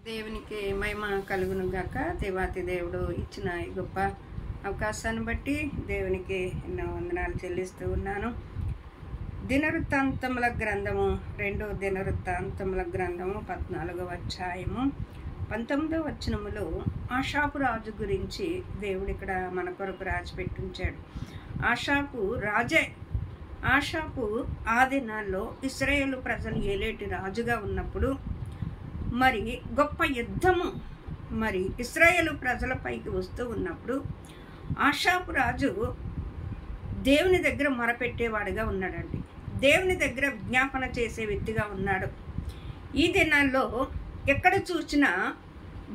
దేవునికి మహిమ కలుగును గాక. దేవాతి దేవుడు ఇచ్చిన ఈ గొప్ప అవకాశాన్ని బట్టి దేవునికి ఎన్నో వందనాలు చెల్లిస్తూ ఉన్నాను. దినవృత్తాంతముల గ్రంథము 2 దినవృత్తాంతముల గ్రంథము 14వ అధ్యాయము 19వ వచనములో ఆషాపు రాజు గురించి దేవుడు ఇక్కడ మన కొరకు రాసి పెట్టించాడు. ఆషాపు రాజే. ఆషాపు ఆ దినాల్లో ఇశ్రాయేలు ప్రజలు ఏలేటి రాజుగా ఉన్నప్పుడు మరి గొప్ప యుద్ధము మరి ఇశ్రాయేలు ప్రజలపైకి వస్తూ ఉన్నప్పుడు ఆషాపు రాజు దేవుని దగ్గర మొరపెట్టేవాడిగా ఉన్నాడండి. దేవుని దగ్గర విజ్ఞాపన చేసే వ్యక్తిగా ఉన్నాడు. ఈ దినాల్లో ఎక్కడ చూసినా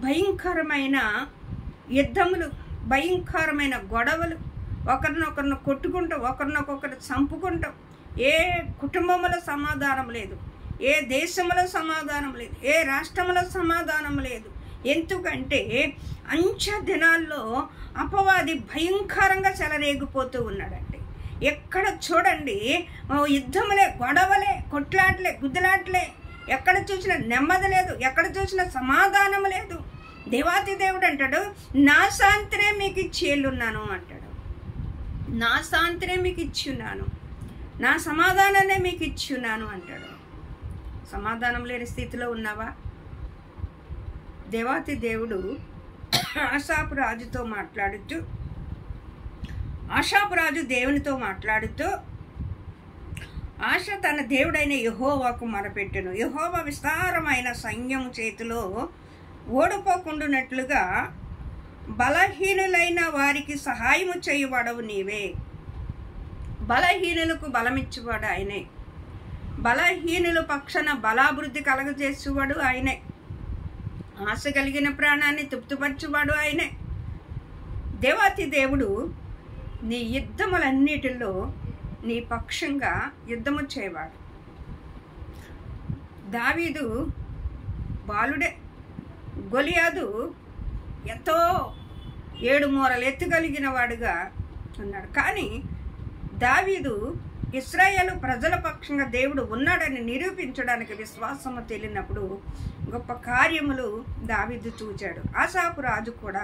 భయంకరమైన యుద్ధములు, భయంకరమైన గొడవలు, ఒకరినొకరిని కొట్టుకుంటూ ఒకరినొకరు చంపుకుంటూ, ఏ కుటుంబంలో సమాధానం లేదు, ఏ దేశంలో సమాధానం లేదు, ఏ రాష్ట్రంలో సమాధానం లేదు. ఎందుకంటే అంచె దినాల్లో అపవాది భయంకరంగా చెలరేగిపోతూ ఉన్నాడండి. ఎక్కడ చూడండి యుద్ధములే, గొడవలే, కొట్లాట్లే, గుద్దులాట్లే, ఎక్కడ చూసినా నెమ్మది లేదు, ఎక్కడ చూసినా సమాధానం లేదు. దేవాతి దేవుడు అంటాడు, నా శాంతినే మీకు ఇచ్చేళ్ళున్నాను అంటాడు. నా శాంతినే మీకు ఇచ్చున్నాను, నా సమాధానాన్ని మీకు ఇచ్చున్నాను అంటాడు. సమాధానం లేని స్థితిలో ఉన్నావా? దేవాతి దేవుడు ఆషాపు రాజుతో మాట్లాడుతూ, ఆషాపు రాజు దేవునితో మాట్లాడుతూ, ఆశ తన దేవుడైన యెహోవాకు మొరపెట్టెను. యెహోవా విస్తారమైన సైన్యము చేతిలో ఓడిపోకుండానట్లుగా బలహీనులైన వారికి సహాయము చేయువాడవు నీవే. బలహీనులకు బలమిచ్చువాడు ఆయనే. బలహీనుల పక్షాన బలాభివృద్ధి కలగజేసేవాడు ఆయనే. ఆశ కలిగిన ప్రాణాన్ని తృప్తిపరచువాడు ఆయనే. దేవాతి దేవుడు నీ యుద్ధములన్నిటిలో నీ పక్షంగా యుద్ధము చేయవాడు. దావీదు బాలుడే. గొలియాదు ఎంతో 7 మూరలు ఎత్తుగలిగిన వాడుగా ఉన్నాడు. కానీ దావీదు ఇశ్రాయేలు ప్రజల పక్షంగా దేవుడు ఉన్నాడని నిరూపించడానికి విశ్వాసము తెలియనప్పుడు గొప్ప కార్యములు దావీదు చూచాడు. ఆషాపు రాజు కూడా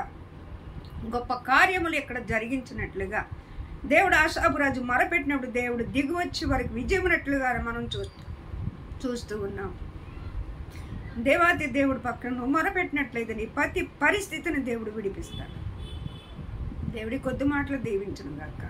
గొప్ప కార్యములు ఇక్కడ జరిగించినట్లుగా దేవుడు ఆషాపు రాజు మొరపెట్టినప్పుడు దేవుడు దిగువచ్చి వారికి విజయమునట్లుగా మనం చూస్తూ ఉన్నాం. దేవాతి దేవుడు పక్కన నువ్వు మొరపెట్టినట్లయితే నీ ప్రతి పరిస్థితిని దేవుడు విడిపిస్తాడు. దేవుడి కొద్ది మాటలు దీవించును గాక.